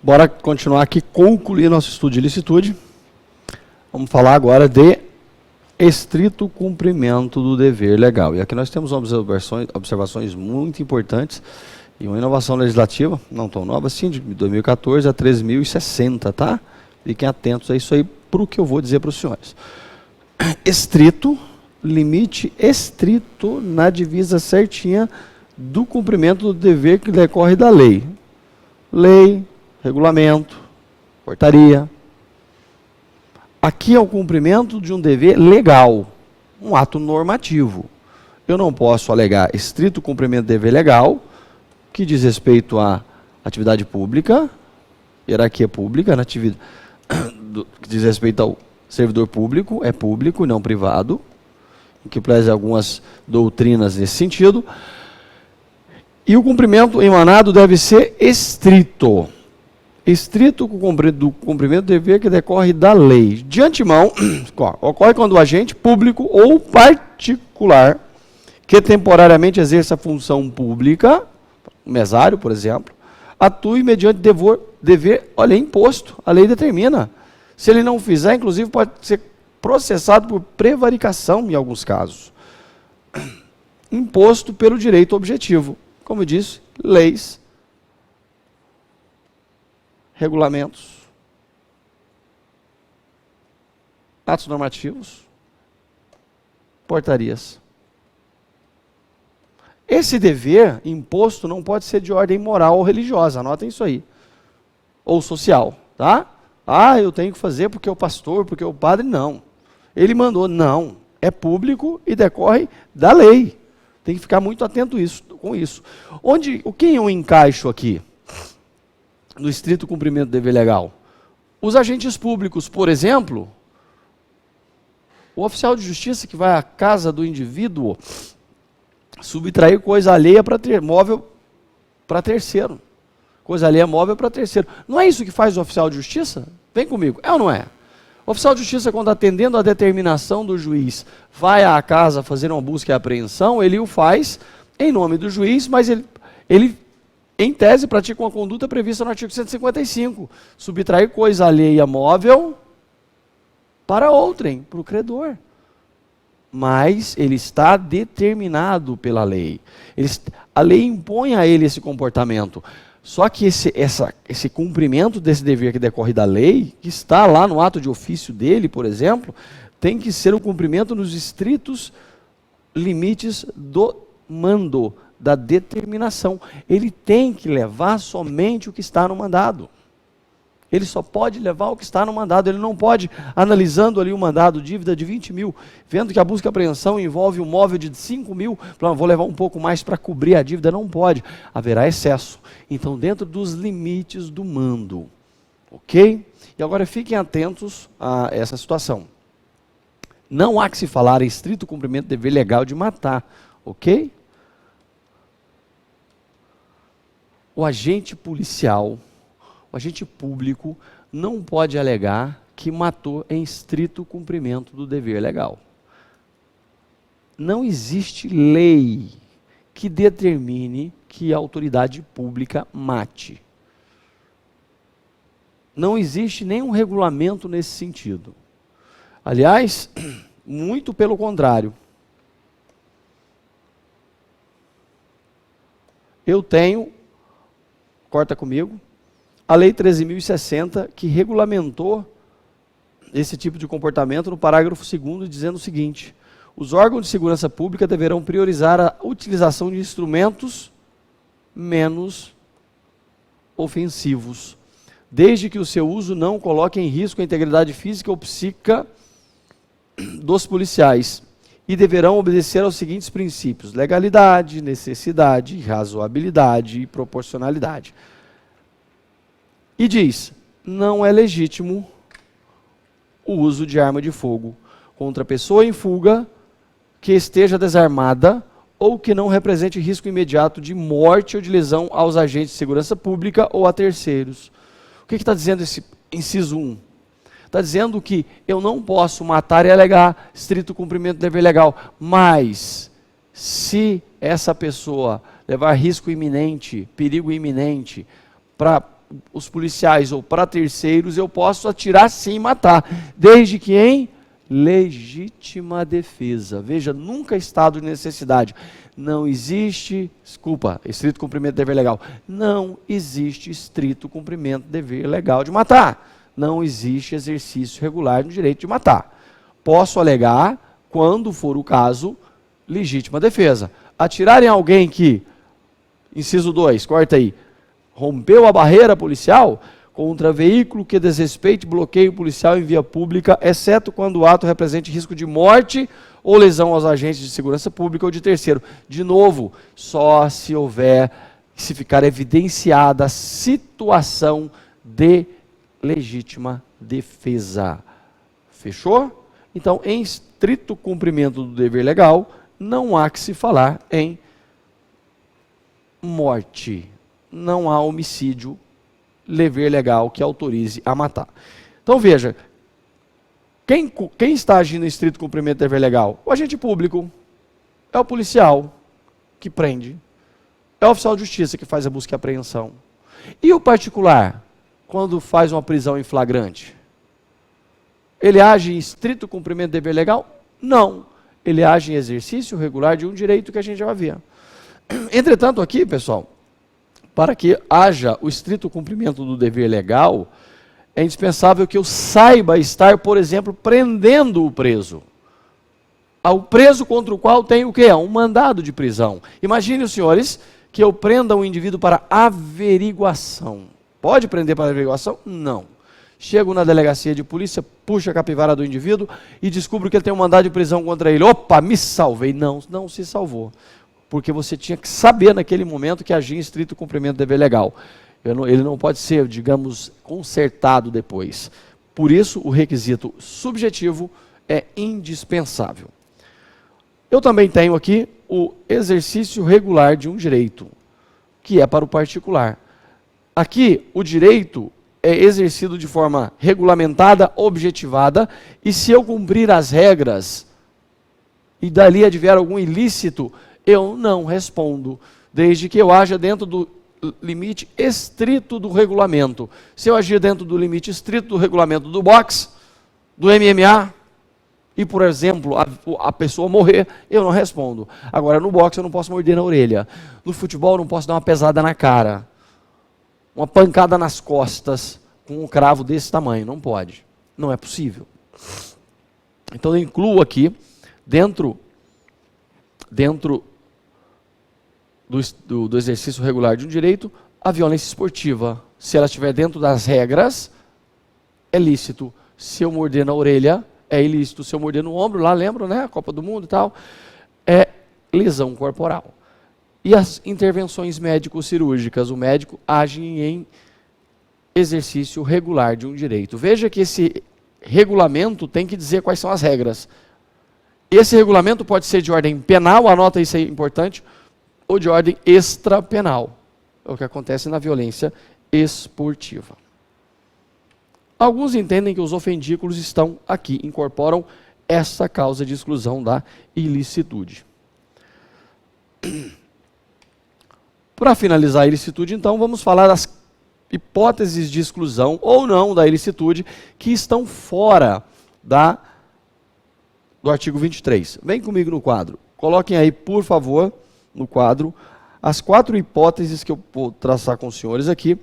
Bora continuar aqui, concluir nosso estudo de ilicitude. Vamos falar agora de estrito cumprimento do dever legal. E aqui nós temos observações muito importantes e uma inovação legislativa, não tão nova assim, de 2014 a 13.060, tá? Fiquem atentos a isso aí, para o que eu vou dizer para os senhores. Estrito, limite estrito na divisa certinha do cumprimento do dever que decorre da lei. Lei, regulamento, portaria. Aqui é o cumprimento de um dever legal, um ato normativo. Eu não posso alegar estrito cumprimento do dever legal, que diz respeito à atividade pública, hierarquia pública, na atividade, que diz respeito ao servidor público, é público e não privado, que preza algumas doutrinas nesse sentido. E o cumprimento emanado deve ser estrito. Estrito do cumprimento do dever que decorre da lei. De antemão, ocorre quando o agente público ou particular que temporariamente exerça função pública, o mesário, por exemplo, atue mediante dever, olha, imposto, a lei determina. Se ele não fizer, inclusive, pode ser processado por prevaricação em alguns casos. Imposto pelo direito objetivo. Como eu disse, leis, regulamentos, atos normativos, portarias. Esse dever imposto não pode ser de ordem moral ou religiosa, anotem isso aí. Ou social, tá? Ah, eu tenho que fazer porque o pastor, porque o padre, não. Ele mandou, não. É público e decorre da lei. Tem que ficar muito atento com isso. Quem eu encaixo aqui? No estrito cumprimento do dever legal? Os agentes públicos, por exemplo, o oficial de justiça que vai à casa do indivíduo subtrair coisa alheia móvel para terceiro. Coisa alheia móvel para terceiro. Não é isso que faz o oficial de justiça? Vem comigo. É ou não é? O oficial de justiça, quando atendendo a determinação do juiz, vai à casa fazer uma busca e apreensão, ele o faz em nome do juiz, mas ele em tese, pratica uma conduta prevista no artigo 155. Subtrair coisa alheia móvel para outrem, para o credor. Mas ele está determinado pela lei. A lei impõe a ele esse comportamento. Só que esse cumprimento desse dever que decorre da lei, que está lá no ato de ofício dele, por exemplo, tem que ser o cumprimento nos estritos limites do mando, da determinação. Ele tem que levar somente o que está no mandado. Ele só pode levar o que está no mandado. Ele não pode, analisando ali o mandado, dívida de 20 mil, vendo que a busca e apreensão envolve um móvel de 5 mil, vou levar um pouco mais para cobrir a dívida. Não pode. Haverá excesso. Então, dentro dos limites do mando. Ok? E agora fiquem atentos a essa situação. Não há que se falar em estrito cumprimento do dever legal de matar. Ok? O agente policial, o agente público, não pode alegar que matou em estrito cumprimento do dever legal. Não existe lei que determine que a autoridade pública mate. Não existe nenhum regulamento nesse sentido. Aliás, muito pelo contrário. Eu tenho, corta comigo, a Lei 13.060, que regulamentou esse tipo de comportamento no parágrafo 2º, dizendo o seguinte: os órgãos de segurança pública deverão priorizar a utilização de instrumentos menos ofensivos, desde que o seu uso não coloque em risco a integridade física ou psíquica dos policiais, e deverão obedecer aos seguintes princípios: legalidade, necessidade, razoabilidade e proporcionalidade. E diz: não é legítimo o uso de arma de fogo contra pessoa em fuga que esteja desarmada ou que não represente risco imediato de morte ou de lesão aos agentes de segurança pública ou a terceiros. O que está dizendo esse inciso 1? Está dizendo que eu não posso matar e alegar estrito cumprimento do dever legal, mas se essa pessoa levar risco iminente, perigo iminente, para os policiais ou para terceiros, eu posso atirar sim e matar, desde que em legítima defesa. Veja, nunca estado de necessidade. Não existe, estrito cumprimento de dever legal. Não existe estrito cumprimento de dever legal de matar. Não existe exercício regular do direito de matar. Posso alegar, quando for o caso, legítima defesa. Atirar em alguém que, inciso 2, corta aí, rompeu a barreira policial contra veículo que desrespeite bloqueio policial em via pública, exceto quando o ato represente risco de morte ou lesão aos agentes de segurança pública ou de terceiro. De novo, só se ficar evidenciada a situação de legítima defesa. Fechou? Então, em estrito cumprimento do dever legal, não há que se falar em morte. Não há homicídio, dever legal que autorize a matar. Então veja, quem está agindo em estrito cumprimento do dever legal? O agente público, é o policial que prende, é o oficial de justiça que faz a busca e apreensão. E o particular, quando faz uma prisão em flagrante? Ele age em estrito cumprimento do dever legal? Não. Ele age em exercício regular de um direito que a gente já vai ver. Entretanto, aqui, pessoal, para que haja o estrito cumprimento do dever legal, é indispensável que eu saiba estar, por exemplo, prendendo o preso. Ao preso contra o qual tem o quê? Um mandado de prisão. Imagine, os senhores, que eu prenda um indivíduo para averiguação. Pode prender para averiguação? Não. Chego na delegacia de polícia, puxo a capivara do indivíduo e descubro que ele tem um mandado de prisão contra ele. Opa, me salvei. Não, não se salvou. Porque você tinha que saber naquele momento que agia em estrito cumprimento do dever legal. Ele não pode ser, digamos, consertado depois. Por isso, o requisito subjetivo é indispensável. Eu também tenho aqui o exercício regular de um direito, que é para o particular. Aqui, o direito é exercido de forma regulamentada, objetivada, e se eu cumprir as regras, e dali advier algum ilícito, eu não respondo, desde que eu haja dentro do limite estrito do regulamento. Se eu agir dentro do limite estrito do regulamento do boxe, do MMA, e, por exemplo, a pessoa morrer, eu não respondo. Agora, no boxe eu não posso morder na orelha. No futebol eu não posso dar uma pesada na cara. Uma pancada nas costas com um cravo desse tamanho. Não pode. Não é possível. Então eu incluo aqui, dentro do exercício regular de um direito, a violência esportiva. Se ela estiver dentro das regras, é lícito. Se eu morder na orelha, é ilícito. Se eu morder no ombro, lá lembro, né? A Copa do Mundo e tal, é lesão corporal. E as intervenções médico-cirúrgicas, o médico age em exercício regular de um direito. Veja que esse regulamento tem que dizer quais são as regras. Esse regulamento pode ser de ordem penal, anota isso aí, importante, ou de ordem extrapenal. É o que acontece na violência esportiva. Alguns entendem que os ofendículos estão aqui, incorporam essa causa de exclusão da ilicitude. Para finalizar a ilicitude, então, vamos falar das hipóteses de exclusão ou não da ilicitude que estão fora do artigo 23. Vem comigo no quadro. Coloquem aí, por favor, no quadro, as 4 hipóteses que eu vou traçar com os senhores aqui,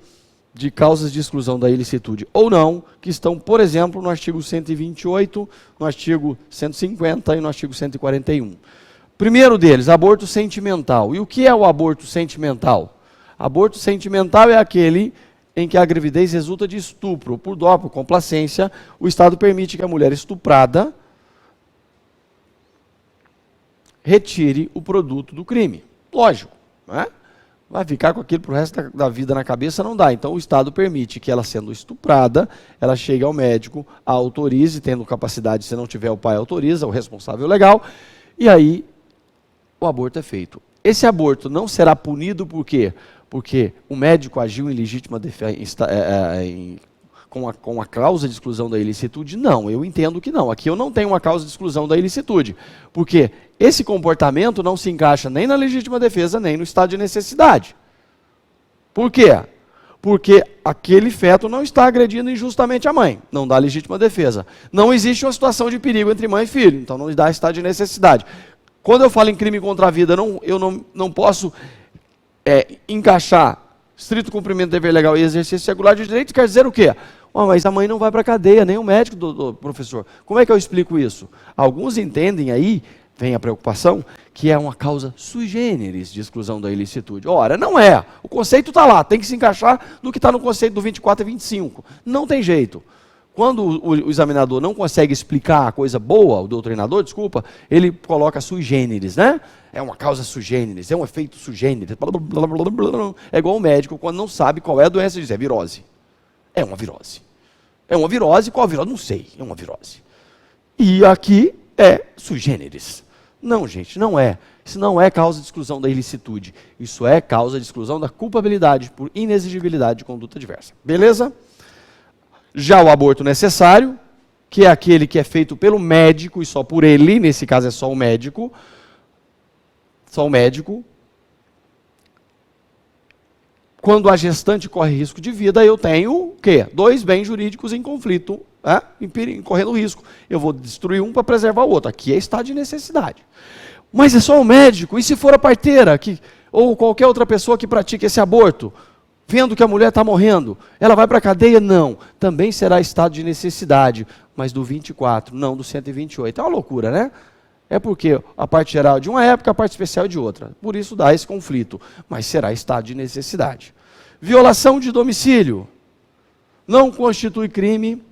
de causas de exclusão da ilicitude ou não, que estão, por exemplo, no artigo 128, no artigo 150 e no artigo 141. Primeiro deles, aborto sentimental. E o que é o aborto sentimental? Aborto sentimental é aquele em que a gravidez resulta de estupro, por dó, por complacência, o Estado permite que a mulher estuprada retire o produto do crime. Lógico, né? Vai ficar com aquilo para o resto da vida na cabeça, não dá. Então o Estado permite que ela, sendo estuprada, ela chegue ao médico, a autorize, tendo capacidade, se não tiver o pai autoriza, o responsável legal, e aí o aborto é feito. Esse aborto não será punido por quê? Porque o médico agiu em legítima defesa, com a causa de exclusão da ilicitude? Não, eu entendo que não. Aqui eu não tenho uma causa de exclusão da ilicitude, porque esse comportamento não se encaixa nem na legítima defesa, nem no estado de necessidade. Por quê? Porque aquele feto não está agredindo injustamente a mãe, não dá legítima defesa. Não existe uma situação de perigo entre mãe e filho, então não dá estado de necessidade. Quando eu falo em crime contra a vida, eu não posso encaixar estrito cumprimento do dever legal e exercício regular de direito, quer dizer o quê? Mas a mãe não vai para a cadeia, nem o médico, professor. Como é que eu explico isso? Alguns entendem aí, vem a preocupação, que é uma causa sui generis de exclusão da ilicitude. Ora, não é. O conceito está lá, tem que se encaixar no que está no conceito do 24 e 25. Não tem jeito. Quando o examinador não consegue explicar a coisa boa, o doutrinador, desculpa, ele coloca sui generis, né? É uma causa sui generis, é um efeito sui generis. Blá, blá, blá, blá, blá. É igual o médico, quando não sabe qual é a doença, diz, é virose. É uma virose. É uma virose, qual virose? Não sei, é uma virose. E aqui é sui generis. Não, gente, não é. Isso não é causa de exclusão da ilicitude. Isso é causa de exclusão da culpabilidade por inexigibilidade de conduta diversa. Beleza? Já o aborto necessário, que é aquele que é feito pelo médico e só por ele, nesse caso é só o médico. Só o médico. Quando a gestante corre risco de vida, eu tenho o quê? 2 bens jurídicos em conflito, correndo risco. Eu vou destruir um para preservar o outro. Aqui é estado de necessidade. Mas é só o médico. E se for a parteira, ou qualquer outra pessoa que pratique esse aborto, vendo que a mulher está morrendo, ela vai para a cadeia? Não. Também será estado de necessidade, mas do 24, não do 128. É uma loucura, né? É porque a parte geral é de uma época, a parte especial é de outra. Por isso dá esse conflito, mas será estado de necessidade. Violação de domicílio. Não constitui crime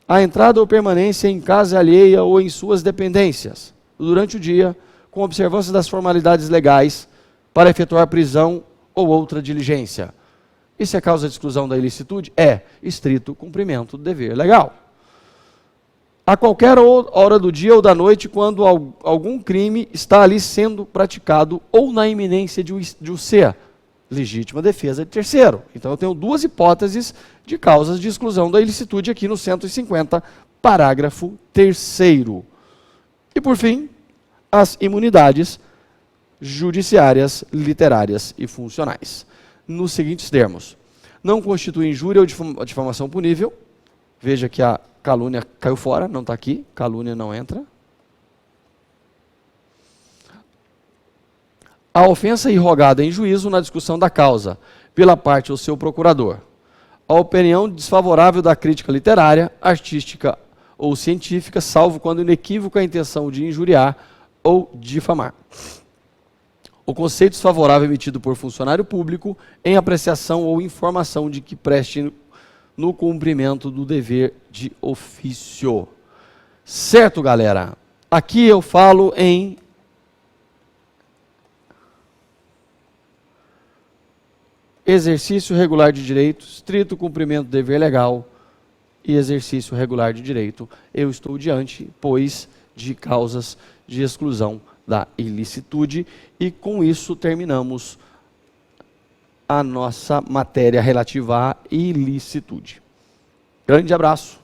a entrada ou permanência em casa alheia ou em suas dependências, durante o dia, com observância das formalidades legais, para efetuar prisão ou outra diligência. Isso é causa de exclusão da ilicitude? É estrito cumprimento do dever legal. A qualquer hora do dia ou da noite, quando algum crime está ali sendo praticado ou na iminência de o ser, legítima defesa de terceiro. Então eu tenho 2 hipóteses de causas de exclusão da ilicitude aqui no 150, parágrafo 3º. E por fim, as imunidades judiciárias, literárias e funcionais. Nos seguintes termos: não constitui injúria ou difamação punível. Veja que a calúnia caiu fora, não está aqui, calúnia não entra. A ofensa irrogada em juízo na discussão da causa, pela parte do seu procurador. A opinião desfavorável da crítica literária, artística ou científica, salvo quando inequívoca a intenção de injuriar ou difamar. O conceito desfavorável emitido por funcionário público em apreciação ou informação de que preste no cumprimento do dever de ofício. Certo, galera? Aqui eu falo em exercício regular de direito, estrito cumprimento do dever legal e exercício regular de direito. Eu estou diante, pois, de causas de exclusão da ilicitude, e com isso terminamos a nossa matéria relativa à ilicitude. Grande abraço.